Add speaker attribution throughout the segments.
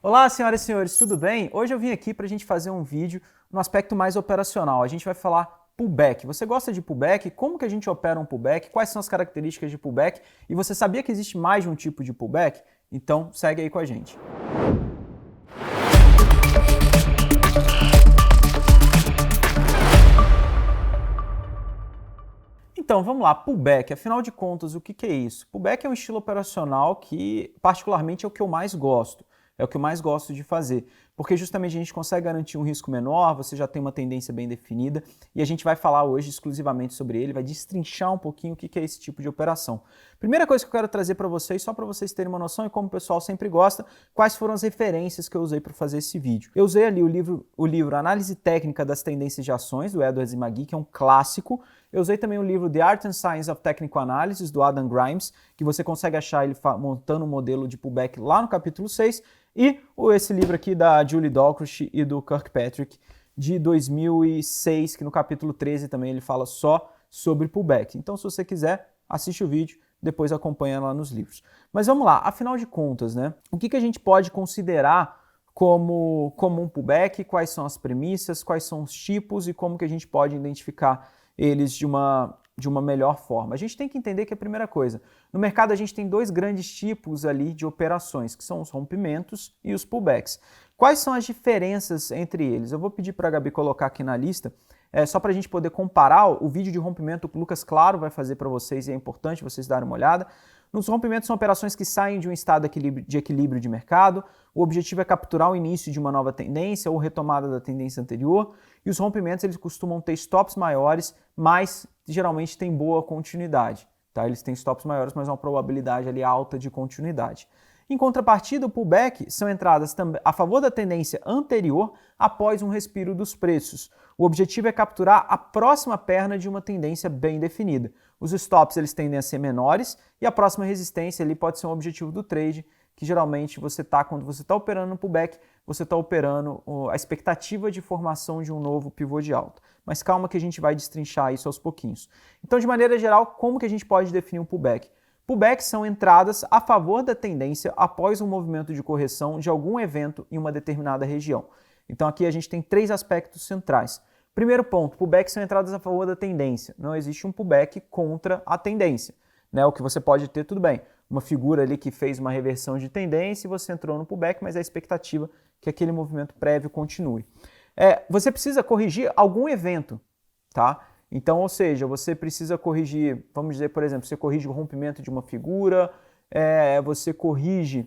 Speaker 1: Olá, senhoras e senhores, tudo bem? Hoje eu vim aqui para a gente fazer um vídeo no aspecto mais operacional. A gente vai falar pullback. Você gosta de pullback? Como que a gente opera um pullback? Quais são as características de pullback? E você sabia que existe mais de um tipo de pullback? Então segue aí com a gente. Então, vamos lá, pullback, afinal de contas, o que é isso? Pullback é um estilo operacional que, particularmente, é o que eu mais gosto. É o que eu mais gosto de fazer, porque justamente a gente consegue garantir um risco menor, você já tem uma tendência bem definida, e a gente vai falar hoje exclusivamente sobre ele, vai destrinchar um pouquinho o que é esse tipo de operação. Primeira coisa que eu quero trazer para vocês, só para vocês terem uma noção, e como o pessoal sempre gosta, quais foram as referências que eu usei para fazer esse vídeo. Eu usei ali o livro Análise Técnica das Tendências de Ações, do Edwards e Magee, que é um clássico. Eu usei também o livro The Art and Science of Technical Analysis, do Adam Grimes, que você consegue achar ele montando um modelo de pullback lá no capítulo 6, e esse livro aqui da Julie Dalcroft e do Kirkpatrick, de 2006, que no capítulo 13 também ele fala só sobre pullback. Então, se você quiser, assiste o vídeo, depois acompanha lá nos livros. Mas vamos lá, afinal de contas, né? O que a gente pode considerar como um pullback? Quais são as premissas, quais são os tipos e como que a gente pode identificar eles de uma melhor forma? A gente tem que entender que a primeira coisa, no mercado a gente tem dois grandes tipos ali de operações, que são os rompimentos e os pullbacks. Quais são as diferenças entre eles? Eu vou pedir para a Gabi colocar aqui na lista, só para a gente poder comparar o vídeo de rompimento que o Lucas Claro vai fazer para vocês, e é importante vocês darem uma olhada. Nos rompimentos são operações que saem de um estado de equilíbrio de mercado, o objetivo é capturar o início de uma nova tendência ou retomada da tendência anterior, e os rompimentos eles costumam ter stops maiores, mas geralmente tem boa continuidade. Tá? Eles têm stops maiores, mas uma probabilidade ali alta de continuidade. Em contrapartida, o pullback são entradas a favor da tendência anterior após um respiro dos preços. O objetivo é capturar a próxima perna de uma tendência bem definida. Os stops eles tendem a ser menores e a próxima resistência ali pode ser um objetivo do trade, que geralmente quando você está operando no pullback, você está operando a expectativa de formação de um novo pivô de alta. Mas calma que a gente vai destrinchar isso aos pouquinhos. Então, de maneira geral, como que a gente pode definir um pullback? Pullbacks são entradas a favor da tendência após um movimento de correção de algum evento em uma determinada região. Então aqui a gente tem três aspectos centrais. Primeiro ponto, pullbacks são entradas a favor da tendência. Não existe um pullback contra a tendência. Né? O que você pode ter, tudo bem, uma figura ali que fez uma reversão de tendência e você entrou no pullback, mas a expectativa é que aquele movimento prévio continue. Você precisa corrigir algum evento, tá? Então, ou seja, você precisa corrigir, vamos dizer, por exemplo, você corrige o rompimento de uma figura, você corrige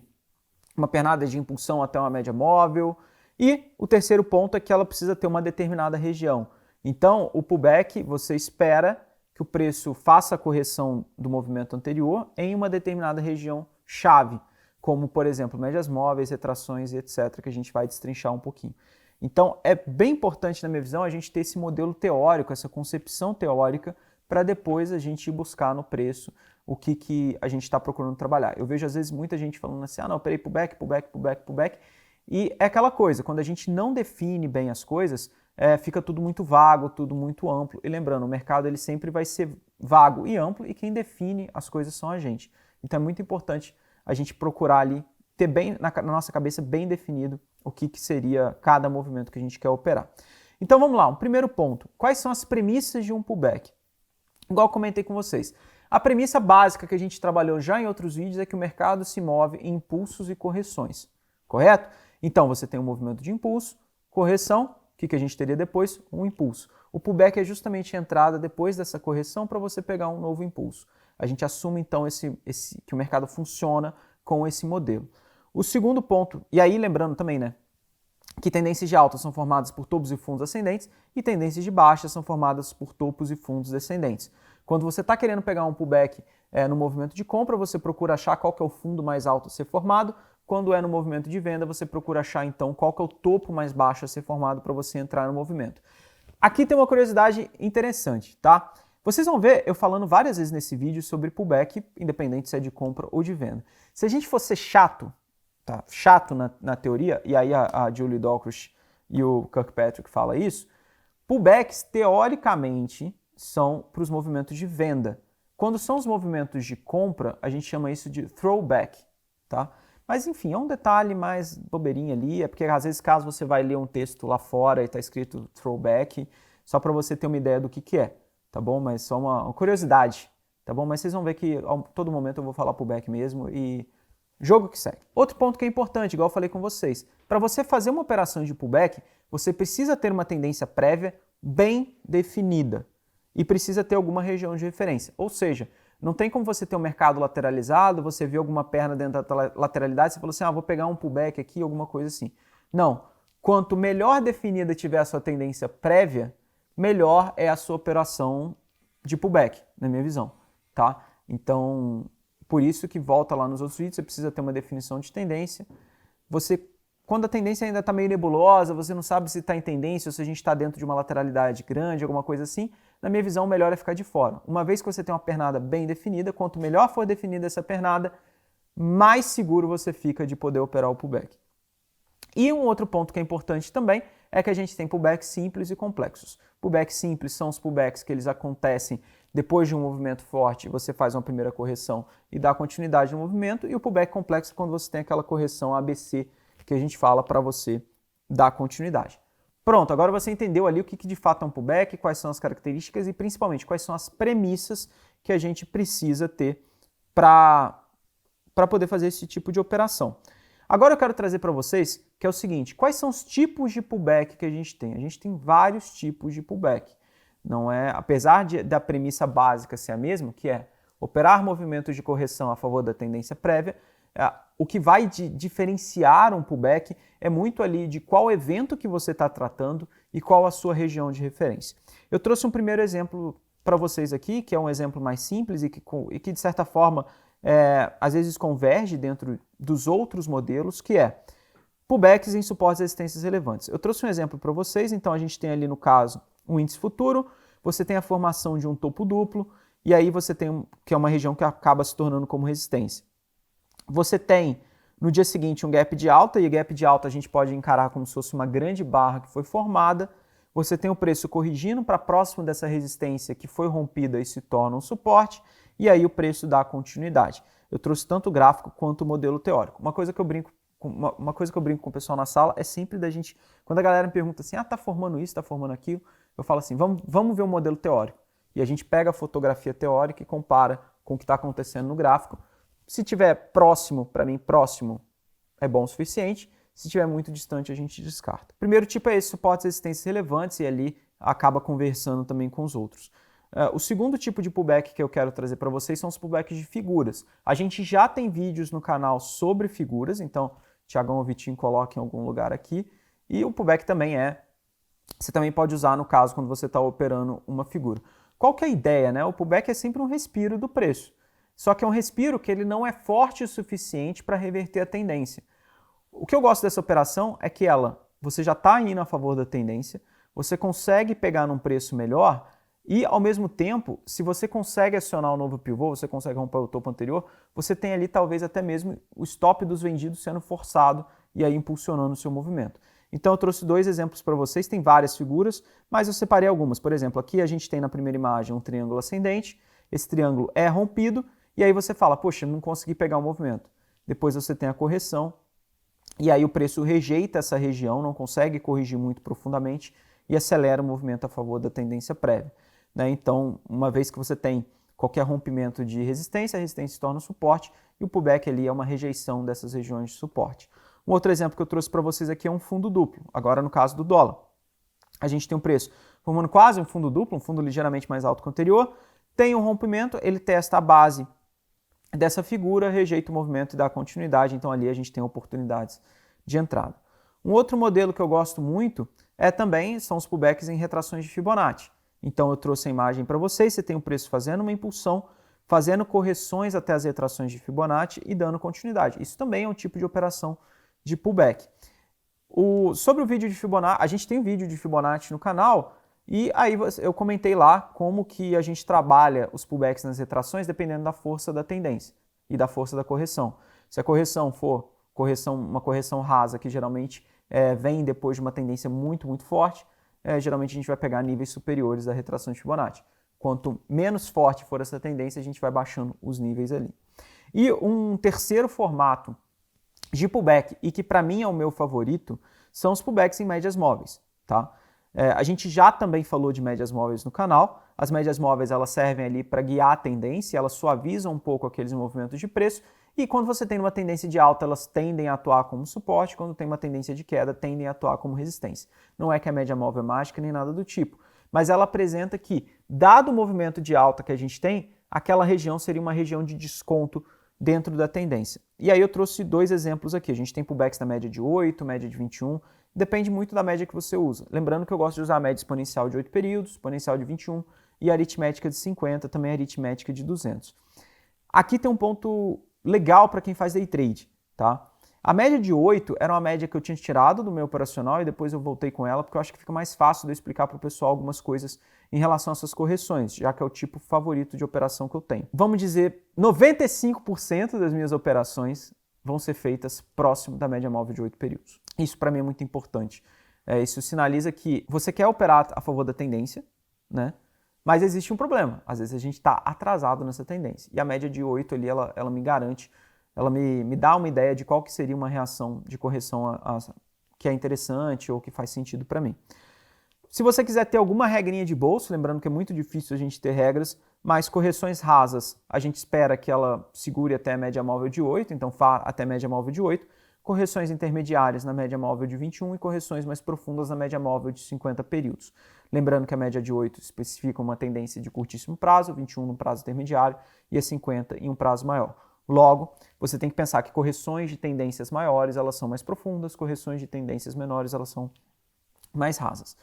Speaker 1: uma pernada de impulsão até uma média móvel, e o terceiro ponto é que ela precisa ter uma determinada região. Então, o pullback, você espera que o preço faça a correção do movimento anterior em uma determinada região chave, como, por exemplo, médias móveis, retrações e etc., que a gente vai destrinchar um pouquinho. Então, é bem importante, na minha visão, a gente ter esse modelo teórico, essa concepção teórica, para depois a gente ir buscar no preço o que a gente está procurando trabalhar. Eu vejo, às vezes, muita gente falando assim, não, peraí, pullback, e é aquela coisa, quando a gente não define bem as coisas, fica tudo muito vago, tudo muito amplo. E lembrando, o mercado ele sempre vai ser vago e amplo, e quem define as coisas são a gente. Então, é muito importante a gente procurar ali, ter bem na nossa cabeça bem definido o que seria cada movimento que a gente quer operar. Então vamos lá, um primeiro ponto. Quais são as premissas de um pullback? Igual eu comentei com vocês. A premissa básica que a gente trabalhou já em outros vídeos é que o mercado se move em impulsos e correções, correto? Então você tem um movimento de impulso, correção, o que a gente teria depois? Um impulso. O pullback é justamente a entrada depois dessa correção para você pegar um novo impulso. A gente assume então que o mercado funciona com esse modelo. O segundo ponto, e aí lembrando também, né, que tendências de alta são formadas por topos e fundos ascendentes e tendências de baixa são formadas por topos e fundos descendentes. Quando você está querendo pegar um pullback no movimento de compra, você procura achar qual que é o fundo mais alto a ser formado. Quando é no movimento de venda, você procura achar então qual que é o topo mais baixo a ser formado para você entrar no movimento. Aqui tem uma curiosidade interessante, tá? Vocês vão ver eu falando várias vezes nesse vídeo sobre pullback, independente se é de compra ou de venda. Se a gente fosse chato, tá? Chato na teoria, e aí a Julie Dalcroft e o Kirkpatrick falam isso, pullbacks, teoricamente, são para os movimentos de venda. Quando são os movimentos de compra, a gente chama isso de throwback, tá? Mas enfim, é um detalhe mais bobeirinho ali, é porque às vezes caso você vai ler um texto lá fora e está escrito throwback, só para você ter uma ideia do que é, tá bom? Mas só uma curiosidade, tá bom? Mas vocês vão ver que a todo momento eu vou falar pullback mesmo e jogo que segue. Outro ponto que é importante, igual eu falei com vocês, para você fazer uma operação de pullback, você precisa ter uma tendência prévia bem definida e precisa ter alguma região de referência. Ou seja, não tem como você ter um mercado lateralizado, você vê alguma perna dentro da lateralidade, você falou assim, vou pegar um pullback aqui, alguma coisa assim. Não. Quanto melhor definida tiver a sua tendência prévia, melhor é a sua operação de pullback, na minha visão, tá? Então, por isso que volta lá nos outros vídeos, você precisa ter uma definição de tendência. Quando a tendência ainda está meio nebulosa, você não sabe se está em tendência ou se a gente está dentro de uma lateralidade grande, alguma coisa assim, na minha visão, melhor é ficar de fora. Uma vez que você tem uma pernada bem definida, quanto melhor for definida essa pernada, mais seguro você fica de poder operar o pullback. E um outro ponto que é importante também é que a gente tem pullbacks simples e complexos. Pullbacks simples são os pullbacks que eles acontecem depois de um movimento forte, você faz uma primeira correção e dá continuidade no movimento, e o pullback complexo é quando você tem aquela correção ABC que a gente fala para você dar continuidade. Pronto, agora você entendeu ali o que de fato é um pullback, quais são as características e principalmente quais são as premissas que a gente precisa ter para poder fazer esse tipo de operação. Agora eu quero trazer para vocês que é o seguinte, quais são os tipos de pullback que a gente tem? A gente tem vários tipos de pullback. Não é, apesar da premissa básica ser a mesma, que é operar movimentos de correção a favor da tendência prévia, o que vai diferenciar um pullback é muito ali de qual evento que você está tratando e qual a sua região de referência. Eu trouxe um primeiro exemplo para vocês aqui, que é um exemplo mais simples e que de certa forma, às vezes converge dentro dos outros modelos, que é pullbacks em suportes e resistências relevantes. Eu trouxe um exemplo para vocês, então a gente tem ali no caso um índice futuro, você tem a formação de um topo duplo, e aí você tem, que é uma região que acaba se tornando como resistência. Você tem no dia seguinte um gap de alta, e gap de alta a gente pode encarar como se fosse uma grande barra que foi formada. Você tem o preço corrigindo para próximo dessa resistência que foi rompida e se torna um suporte, e aí o preço dá continuidade. Eu trouxe tanto o gráfico quanto o modelo teórico. Uma coisa que eu brinco com o pessoal na sala é sempre da gente, quando a galera me pergunta assim, tá formando isso, tá formando aquilo, eu falo assim, vamos ver o modelo teórico. E a gente pega a fotografia teórica e compara com o que está acontecendo no gráfico. Se tiver próximo, para mim, próximo é bom o suficiente. Se tiver muito distante, a gente descarta. O primeiro tipo é esse, suportes e resistências relevantes, e ali acaba conversando também com os outros. O segundo tipo de pullback que eu quero trazer para vocês são os pullbacks de figuras. A gente já tem vídeos no canal sobre figuras, então Thiagão ou Vitinho coloca em algum lugar aqui. E o pullback também você também pode usar no caso quando você está operando uma figura. Qual que é a ideia, né? O pullback é sempre um respiro do preço. Só que é um respiro que ele não é forte o suficiente para reverter a tendência. O que eu gosto dessa operação é que você já está indo a favor da tendência, você consegue pegar num preço melhor e, ao mesmo tempo, se você consegue acionar um novo pivô, você consegue romper o topo anterior, você tem ali talvez até mesmo o stop dos vendidos sendo forçado e aí impulsionando o seu movimento. Então eu trouxe dois exemplos para vocês, tem várias figuras, mas eu separei algumas. Por exemplo, aqui a gente tem na primeira imagem um triângulo ascendente, esse triângulo é rompido, e aí você fala, poxa, não consegui pegar o movimento. Depois você tem a correção, e aí o preço rejeita essa região, não consegue corrigir muito profundamente e acelera o movimento a favor da tendência prévia. Né? Então, uma vez que você tem qualquer rompimento de resistência, a resistência se torna suporte, e o pullback ali é uma rejeição dessas regiões de suporte. Um outro exemplo que eu trouxe para vocês aqui é um fundo duplo, agora no caso do dólar. A gente tem um preço formando quase um fundo duplo, um fundo ligeiramente mais alto que o anterior, tem um rompimento, ele testa a base dessa figura, rejeita o movimento e dá continuidade, então ali a gente tem oportunidades de entrada. Um outro modelo que eu gosto muito são os pullbacks em retrações de Fibonacci. Então eu trouxe a imagem para vocês, você tem o preço fazendo uma impulsão, fazendo correções até as retrações de Fibonacci e dando continuidade. Isso também é um tipo de operação de pullback. Sobre o vídeo de Fibonacci, a gente tem um vídeo de Fibonacci no canal, e aí eu comentei lá como que a gente trabalha os pullbacks nas retrações dependendo da força da tendência e da força da correção. Se a correção for uma correção rasa, que geralmente vem depois de uma tendência muito, muito forte, geralmente a gente vai pegar níveis superiores da retração de Fibonacci. Quanto menos forte for essa tendência, a gente vai baixando os níveis ali. E um terceiro formato de pullback e que para mim é o meu favorito são os pullbacks em médias móveis, tá? A gente já também falou de médias móveis no canal. As médias móveis elas servem ali para guiar a tendência, elas suavizam um pouco aqueles movimentos de preço e quando você tem uma tendência de alta, elas tendem a atuar como suporte, quando tem uma tendência de queda, tendem a atuar como resistência. Não é que a média móvel é mágica nem nada do tipo, mas ela apresenta que, dado o movimento de alta que a gente tem, aquela região seria uma região de desconto dentro da tendência. E aí eu trouxe dois exemplos aqui. A gente tem pullbacks na média de 8, média de 21, depende muito da média que você usa. Lembrando que eu gosto de usar a média exponencial de 8 períodos, exponencial de 21 e a aritmética de 50, também a aritmética de 200. Aqui tem um ponto legal para quem faz day trade, tá? A média de 8 era uma média que eu tinha tirado do meu operacional e depois eu voltei com ela porque eu acho que fica mais fácil de eu explicar para o pessoal algumas coisas em relação a essas correções, já que é o tipo favorito de operação que eu tenho. Vamos dizer, 95% das minhas operações vão ser feitas próximo da média móvel de 8 períodos. Isso para mim é muito importante. Isso sinaliza que você quer operar a favor da tendência, né? Mas existe um problema. Às vezes a gente está atrasado nessa tendência. E a média de 8 ali, ela me garante, ela me dá uma ideia de qual que seria uma reação de correção que é interessante ou que faz sentido para mim. Se você quiser ter alguma regrinha de bolso, lembrando que é muito difícil a gente ter regras, mas correções rasas, a gente espera que ela segure até a média móvel de 8, então até a média móvel de 8, correções intermediárias na média móvel de 21 e correções mais profundas na média móvel de 50 períodos. Lembrando que a média de 8 especifica uma tendência de curtíssimo prazo, 21 no prazo intermediário e a 50 em um prazo maior. Logo, você tem que pensar que correções de tendências maiores, elas são mais profundas, correções de tendências menores, elas são mais rasas.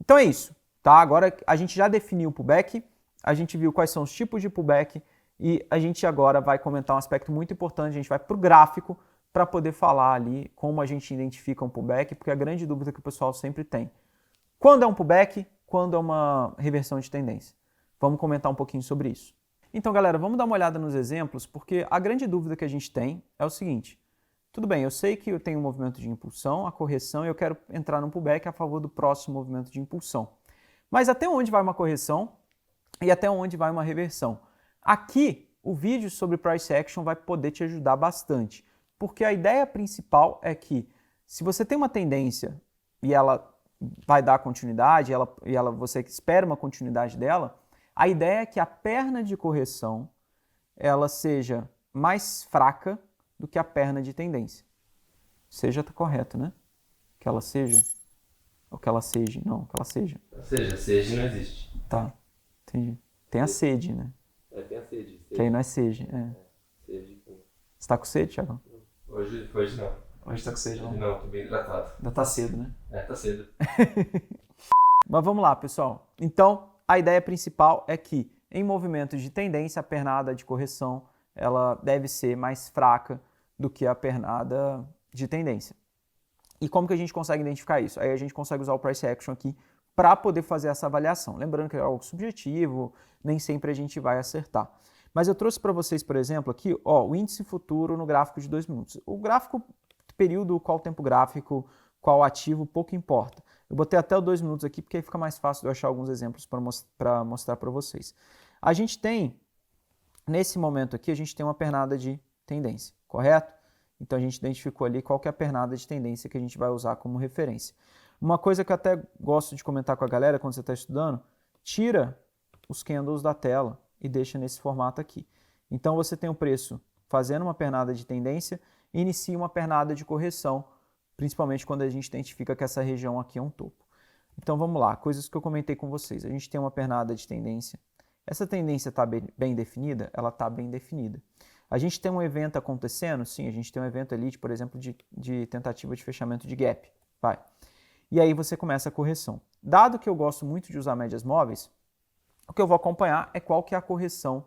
Speaker 1: Então é isso, tá? Agora a gente já definiu o pullback, a gente viu quais são os tipos de pullback e a gente agora vai comentar um aspecto muito importante, a gente vai para o gráfico para poder falar ali como a gente identifica um pullback, porque a grande dúvida que o pessoal sempre tem. Quando é um pullback? Quando é uma reversão de tendência? Vamos comentar um pouquinho sobre isso. Então, galera, vamos dar uma olhada nos exemplos, porque a grande dúvida que a gente tem é o seguinte. Tudo bem, eu sei que eu tenho um movimento de impulsão, a correção, e eu quero entrar num pullback a favor do próximo movimento de impulsão. Mas até onde vai uma correção e até onde vai uma reversão? Aqui, o vídeo sobre Price Action vai poder te ajudar bastante, porque a ideia principal é que se você tem uma tendência e ela vai dar continuidade, você espera uma continuidade dela, a ideia é que a perna de correção ela seja mais fraca do que a perna de tendência. Seja tá correto, né? Que ela seja. Ou que ela seja. Não, que ela seja.
Speaker 2: Seja não existe.
Speaker 1: Tá, entendi. Tem a sede, né?
Speaker 2: Tem a sede.
Speaker 1: Que aí não é seja.
Speaker 2: Sede.
Speaker 1: Você tá com sede, Thiago?
Speaker 2: Hoje não.
Speaker 1: Hoje tá com sede, não?
Speaker 2: Não, tô bem hidratado.
Speaker 1: Ainda tá cedo, né?
Speaker 2: Tá cedo.
Speaker 1: Mas vamos lá, pessoal. Então, a ideia principal é que em movimentos de tendência, a pernada de correção ela deve ser mais fraca do que a pernada de tendência. E como que a gente consegue identificar isso? Aí a gente consegue usar o Price Action aqui para poder fazer essa avaliação. Lembrando que é algo subjetivo, nem sempre a gente vai acertar. Mas eu trouxe para vocês, por exemplo, aqui o índice futuro no gráfico de 2 minutos. O gráfico, período, qual tempo gráfico, qual ativo, pouco importa. Eu botei até o 2 minutos aqui porque aí fica mais fácil de eu achar alguns exemplos para mostrar para vocês. A gente tem, nesse momento aqui, a gente tem uma pernada de tendência, correto? Então a gente identificou ali qual que é a pernada de tendência que a gente vai usar como referência. Uma coisa que eu até gosto de comentar com a galera quando você está estudando, tira os candles da tela e deixa nesse formato aqui. Então você tem o preço fazendo uma pernada de tendência e inicia uma pernada de correção, principalmente quando a gente identifica que essa região aqui é um topo. Então vamos lá, coisas que eu comentei com vocês. A gente tem uma pernada de tendência. Essa tendência está bem definida? Ela está bem definida. A gente tem um evento acontecendo? Sim, a gente tem um evento ali, por exemplo, de tentativa de fechamento de gap. Vai. E aí você começa a correção. Dado que eu gosto muito de usar médias móveis, o que eu vou acompanhar é qual que é a correção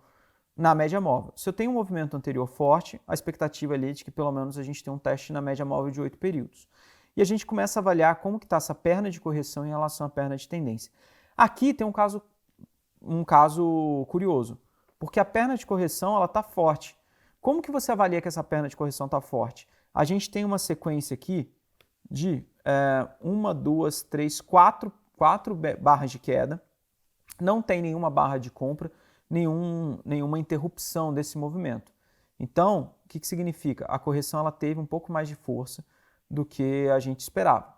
Speaker 1: na média móvel. Se eu tenho um movimento anterior forte, a expectativa ali é de que pelo menos a gente tem um teste na média móvel de 8 períodos. E a gente começa a avaliar como que está essa perna de correção em relação à perna de tendência. Aqui tem um caso curioso, porque a perna de correção ela está forte. Como que você avalia que essa perna de correção está forte? A gente tem uma sequência aqui de 1, 2, 3, 4 barras de queda, não tem nenhuma barra de compra, nenhuma interrupção desse movimento. Então, o que significa? A correção ela teve um pouco mais de força do que a gente esperava.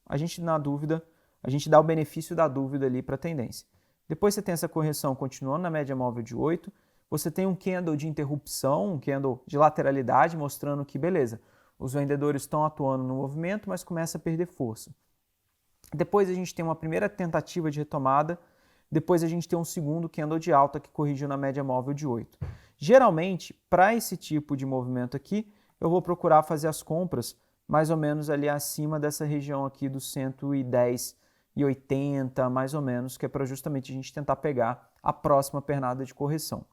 Speaker 1: A gente, na dúvida, a gente dá o benefício da dúvida ali para a tendência. Depois você tem essa correção continuando na média móvel de 8, você tem um candle de interrupção, um candle de lateralidade, mostrando que, beleza, os vendedores estão atuando no movimento, mas começa a perder força. Depois a gente tem uma primeira tentativa de retomada, depois a gente tem um segundo candle de alta que corrigiu na média móvel de 8. Geralmente, para esse tipo de movimento aqui, eu vou procurar fazer as compras mais ou menos ali acima dessa região aqui dos 110,80, mais ou menos, que é para justamente a gente tentar pegar a próxima pernada de correção.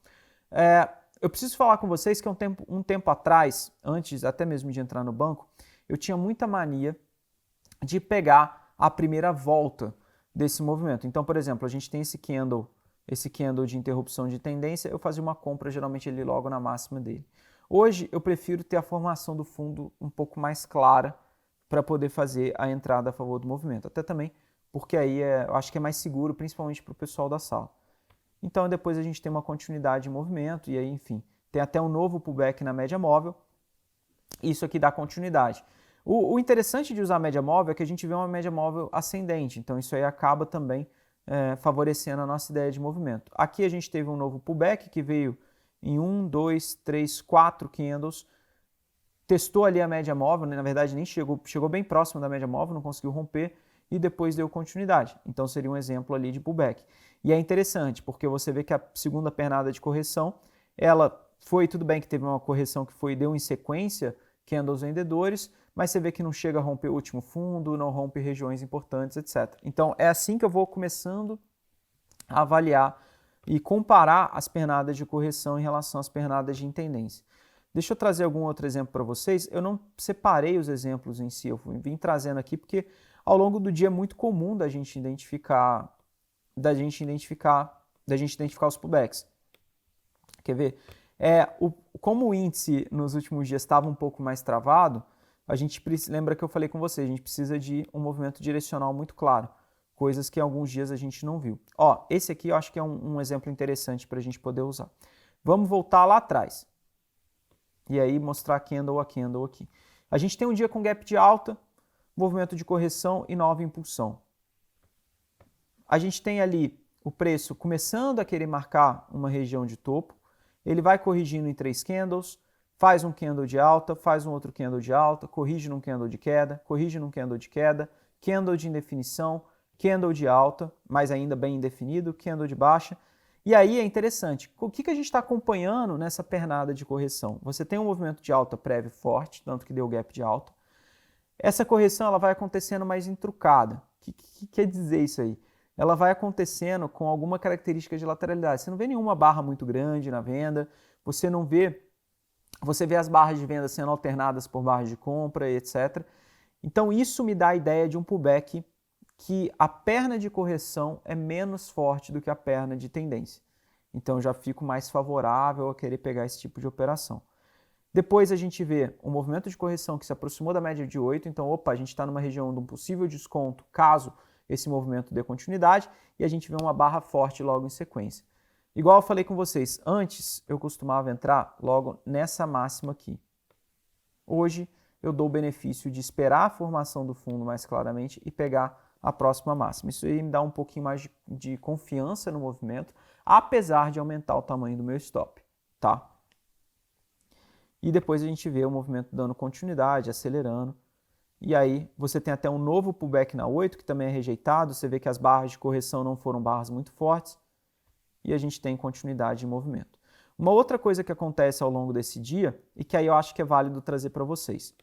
Speaker 1: Eu preciso falar com vocês que um tempo atrás, antes até mesmo de entrar no banco, eu tinha muita mania de pegar a primeira volta desse movimento. Então, por exemplo, a gente tem esse candle de interrupção de tendência, eu fazia uma compra geralmente ali logo na máxima dele. Hoje eu prefiro ter a formação do fundo um pouco mais clara para poder fazer a entrada a favor do movimento. Até também porque aí eu acho que é mais seguro, principalmente para o pessoal da sala. Então depois a gente tem uma continuidade de movimento e aí, enfim, tem até um novo pullback na média móvel. Isso aqui dá continuidade. O interessante de usar a média móvel é que a gente vê uma média móvel ascendente, então isso aí acaba também favorecendo a nossa ideia de movimento. Aqui a gente teve um novo pullback que veio em 1, 2, 3, 4 candles, testou ali a média móvel, na verdade nem chegou bem próximo da média móvel, não conseguiu romper e depois deu continuidade. Então seria um exemplo ali de pullback. E é interessante porque você vê que a segunda pernada de correção, ela foi, tudo bem que teve uma correção que deu em sequência candles vendedores, mas você vê que não chega a romper o último fundo, não rompe regiões importantes, etc. Então é assim que eu vou começando a avaliar e comparar as pernadas de correção em relação às pernadas de tendência. Deixa eu trazer algum outro exemplo para vocês. Eu não separei os exemplos em si, eu vim trazendo aqui porque ao longo do dia é muito comum da gente identificar os pullbacks. Quer ver? Como o índice nos últimos dias estava um pouco mais travado, a gente lembra que eu falei com vocês, a gente precisa de um movimento direcional muito claro, coisas que em alguns dias a gente não viu. Esse aqui eu acho que é um exemplo interessante para a gente poder usar. Vamos voltar lá atrás e aí mostrar candle a candle aqui. A gente tem um dia com gap de alta, movimento de correção e nova impulsão. A gente tem ali o preço começando a querer marcar uma região de topo, ele vai corrigindo em 3 candles, faz um candle de alta, faz um outro candle de alta, corrige num candle de queda, corrige num candle de queda, candle de indefinição, candle de alta, mas ainda bem indefinido, candle de baixa. E aí é interessante, o que a gente está acompanhando nessa pernada de correção? Você tem um movimento de alta prévio forte, tanto que deu gap de alta. Essa correção ela vai acontecendo mais entrucada. O que quer dizer isso aí? Ela vai acontecendo com alguma característica de lateralidade. Você não vê nenhuma barra muito grande na venda, você vê as barras de venda sendo alternadas por barras de compra, etc. Então isso me dá a ideia de um pullback que a perna de correção é menos forte do que a perna de tendência. Então já fico mais favorável a querer pegar esse tipo de operação. Depois a gente vê um movimento de correção que se aproximou da média de 8, então a gente está numa região de um possível desconto caso esse movimento dê continuidade, e a gente vê uma barra forte logo em sequência. Igual eu falei com vocês, antes eu costumava entrar logo nessa máxima aqui. Hoje eu dou o benefício de esperar a formação do fundo mais claramente e pegar a próxima máxima. Isso aí me dá um pouquinho mais de confiança no movimento, apesar de aumentar o tamanho do meu stop, tá? E depois a gente vê o movimento dando continuidade, acelerando. E aí você tem até um novo pullback na 8, que também é rejeitado. Você vê que as barras de correção não foram barras muito fortes. E a gente tem continuidade de movimento. Uma outra coisa que acontece ao longo desse dia, e que aí eu acho que é válido trazer para vocês.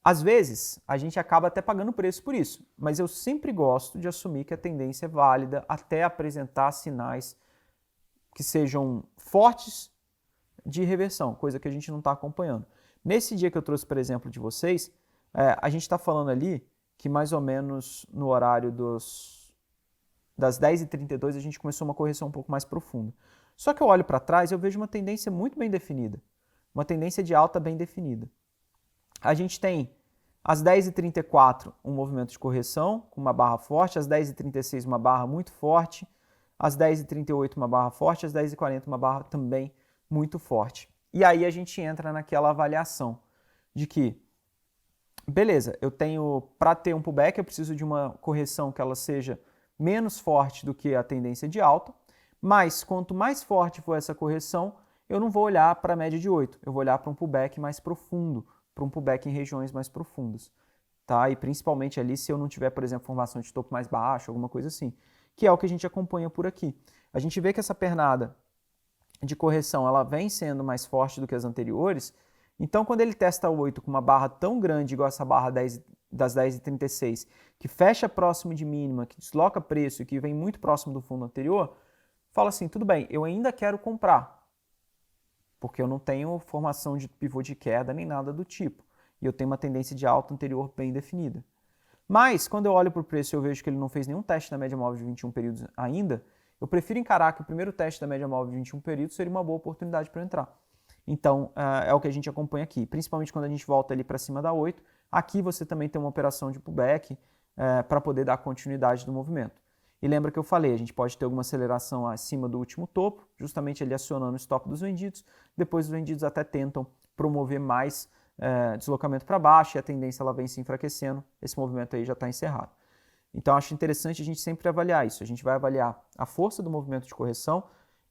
Speaker 1: Às vezes, a gente acaba até pagando preço por isso. Mas eu sempre gosto de assumir que a tendência é válida até apresentar sinais que sejam fortes de reversão, coisa que a gente não está acompanhando. Nesse dia que eu trouxe, por exemplo, de vocês, a gente está falando ali que mais ou menos no horário das 10h32 a gente começou uma correção um pouco mais profunda. Só que eu olho para trás e eu vejo uma tendência muito bem definida, uma tendência de alta bem definida. A gente tem às 10h34 um movimento de correção com uma barra forte, às 10h36 uma barra muito forte, às 10h38 uma barra forte, às 10h40 uma barra também muito forte. E aí a gente entra naquela avaliação de que, beleza, eu tenho, para ter um pullback, eu preciso de uma correção que ela seja menos forte do que a tendência de alta, mas quanto mais forte for essa correção, eu não vou olhar para a média de 8, eu vou olhar para um pullback mais profundo, para um pullback em regiões mais profundas. Tá? E principalmente ali se eu não tiver, por exemplo, formação de topo mais baixo, alguma coisa assim, que é o que a gente acompanha por aqui. A gente vê que essa pernada de correção ela vem sendo mais forte do que as anteriores, então quando ele testa o 8 com uma barra tão grande, igual essa barra 10, das 10,36, que fecha próximo de mínima, que desloca preço e que vem muito próximo do fundo anterior, fala assim, tudo bem, eu ainda quero comprar, porque eu não tenho formação de pivô de queda nem nada do tipo, e eu tenho uma tendência de alta anterior bem definida. Mas, quando eu olho para o preço e eu vejo que ele não fez nenhum teste na média móvel de 21 períodos ainda, eu prefiro encarar que o primeiro teste da média móvel de 21 períodos seria uma boa oportunidade para entrar. Então, é o que a gente acompanha aqui, principalmente quando a gente volta ali para cima da 8. Aqui você também tem uma operação de pullback para poder dar continuidade do movimento. E lembra que eu falei, a gente pode ter alguma aceleração acima do último topo, justamente ali acionando o stop dos vendidos, depois os vendidos até tentam promover mais deslocamento para baixo e a tendência ela vem se enfraquecendo, esse movimento aí já está encerrado. Então acho interessante a gente sempre avaliar isso, a gente vai avaliar a força do movimento de correção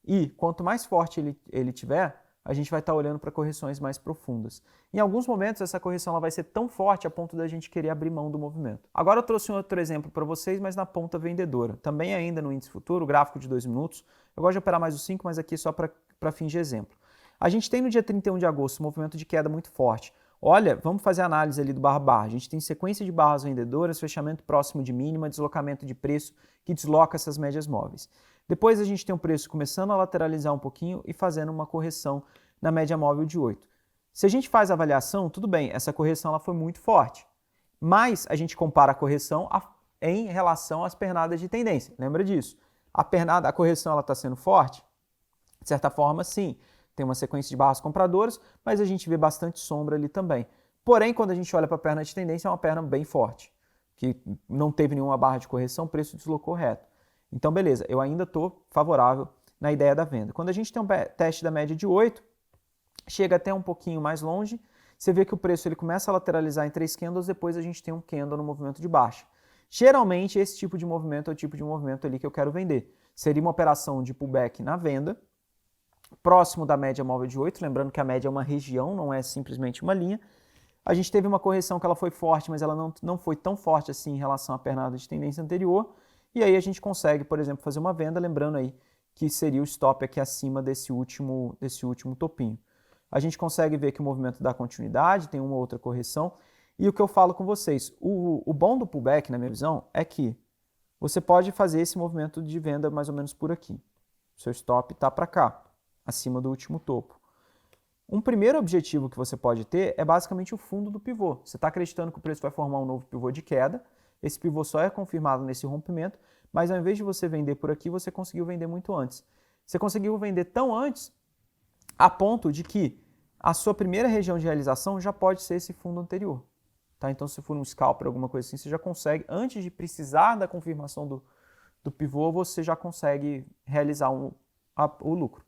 Speaker 1: e quanto mais forte ele tiver, a gente vai estar olhando para correções mais profundas. Em alguns momentos essa correção ela vai ser tão forte a ponto da gente querer abrir mão do movimento. Agora eu trouxe um outro exemplo para vocês, mas na ponta vendedora. Também ainda no índice futuro, gráfico de 2 minutos. Eu gosto de operar mais os 5, mas aqui só para fins de exemplo. A gente tem no dia 31 de agosto um movimento de queda muito forte. Olha, vamos fazer a análise ali do barra-barra. A gente tem sequência de barras vendedoras, fechamento próximo de mínima, deslocamento de preço que desloca essas médias móveis. Depois a gente tem um preço começando a lateralizar um pouquinho e fazendo uma correção na média móvel de 8. Se a gente faz a avaliação, tudo bem, essa correção ela foi muito forte, mas a gente compara a correção em relação às pernadas de tendência. Lembra disso? A correção está sendo forte? De certa forma, sim. Tem uma sequência de barras compradoras, mas a gente vê bastante sombra ali também. Porém, quando a gente olha para a perna de tendência, é uma perna bem forte, que não teve nenhuma barra de correção, o preço deslocou reto. Então, beleza, eu ainda estou favorável na ideia da venda. Quando a gente tem um teste da média de 8, chega até um pouquinho mais longe, você vê que o preço ele começa a lateralizar em 3 candles, depois a gente tem um candle no movimento de baixa. Geralmente, esse tipo de movimento é o tipo de movimento ali que eu quero vender. Seria uma operação de pullback na venda, próximo da média móvel de 8, lembrando que a média é uma região, não é simplesmente uma linha. A gente teve uma correção que ela foi forte, mas ela não foi tão forte assim em relação à pernada de tendência anterior, e aí a gente consegue, por exemplo, fazer uma venda, lembrando aí que seria o stop aqui acima desse último topinho. A gente consegue ver que o movimento dá continuidade, tem uma outra correção, e o que eu falo com vocês, o bom do pullback, na minha visão, é que você pode fazer esse movimento de venda mais ou menos por aqui. O seu stop está para cá, acima do último topo. Um primeiro objetivo que você pode ter é basicamente o fundo do pivô. Você está acreditando que o preço vai formar um novo pivô de queda, esse pivô só é confirmado nesse rompimento, mas ao invés de você vender por aqui, você conseguiu vender muito antes. Você conseguiu vender tão antes a ponto de que a sua primeira região de realização já pode ser esse fundo anterior. Tá? Então, se for um scalper, alguma coisa assim, você já consegue, antes de precisar da confirmação do pivô, você já consegue realizar o lucro.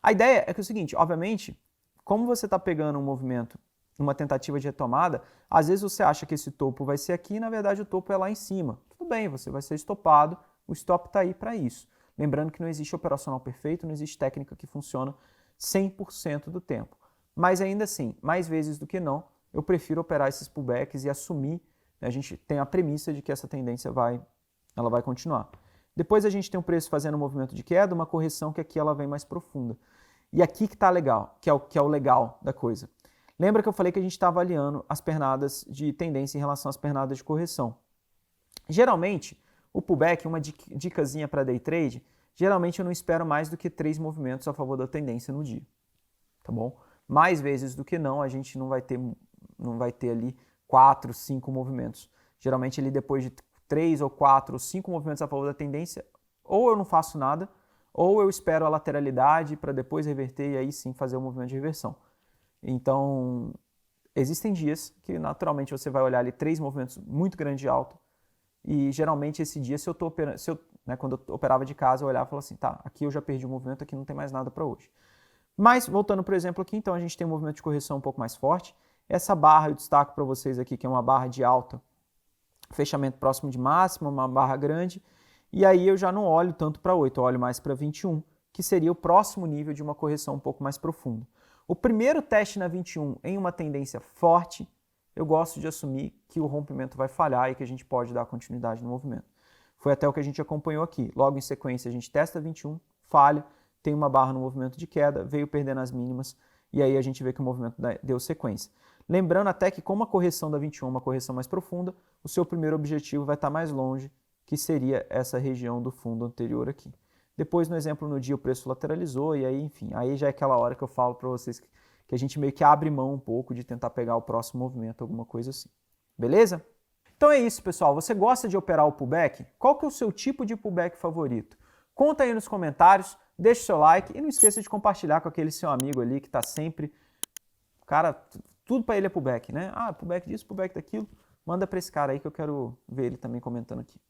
Speaker 1: A ideia é que é o seguinte, obviamente, como você está pegando um movimento, uma tentativa de retomada, às vezes você acha que esse topo vai ser aqui e, na verdade, o topo é lá em cima. Tudo bem, você vai ser estopado, o stop está aí para isso. Lembrando que não existe operacional perfeito, não existe técnica que funciona 100% do tempo. Mas ainda assim, mais vezes do que não, eu prefiro operar esses pullbacks e assumir, né, a gente tem a premissa de que essa tendência vai continuar. Depois a gente tem um preço fazendo um movimento de queda, uma correção que aqui ela vem mais profunda. E aqui que está legal, que é o legal da coisa. Lembra que eu falei que a gente está avaliando as pernadas de tendência em relação às pernadas de correção. Geralmente, o pullback, uma dicasinha para day trade, geralmente eu não espero mais do que 3 movimentos a favor da tendência no dia. Tá bom? Mais vezes do que não, a gente não vai ter ali 4, 5 movimentos. Geralmente, ali depois de 3 ou 4 ou 5 movimentos a favor da tendência, ou eu não faço nada, ou eu espero a lateralidade para depois reverter e aí sim fazer o movimento de reversão. Então, existem dias que naturalmente você vai olhar ali 3 movimentos muito grandes de alta e geralmente esse dia, quando eu operava de casa, eu olhava e falava assim, tá, aqui eu já perdi o movimento, aqui não tem mais nada para hoje. Mas, voltando para o exemplo aqui, então a gente tem um movimento de correção um pouco mais forte. Essa barra eu destaco para vocês aqui, que é uma barra de alta, fechamento próximo de máxima, uma barra grande. E aí eu já não olho tanto para 8, eu olho mais para 21, que seria o próximo nível de uma correção um pouco mais profunda. O primeiro teste na 21 em uma tendência forte, eu gosto de assumir que o rompimento vai falhar e que a gente pode dar continuidade no movimento. Foi até o que a gente acompanhou aqui. Logo em sequência a gente testa 21, falha, tem uma barra no movimento de queda, veio perdendo as mínimas e aí a gente vê que o movimento deu sequência. Lembrando até que como a correção da 21 é uma correção mais profunda, o seu primeiro objetivo vai estar mais longe, que seria essa região do fundo anterior aqui. Depois, no exemplo, no dia o preço lateralizou e aí, enfim, aí já é aquela hora que eu falo para vocês que a gente meio que abre mão um pouco de tentar pegar o próximo movimento, alguma coisa assim. Beleza? Então é isso, pessoal. Você gosta de operar o pullback? Qual que é o seu tipo de pullback favorito? Conta aí nos comentários, deixa o seu like e não esqueça de compartilhar com aquele seu amigo ali que está sempre... Cara, tudo para ele é pullback, né? Ah, pullback disso, pullback daquilo. Manda para esse cara aí que eu quero ver ele também comentando aqui.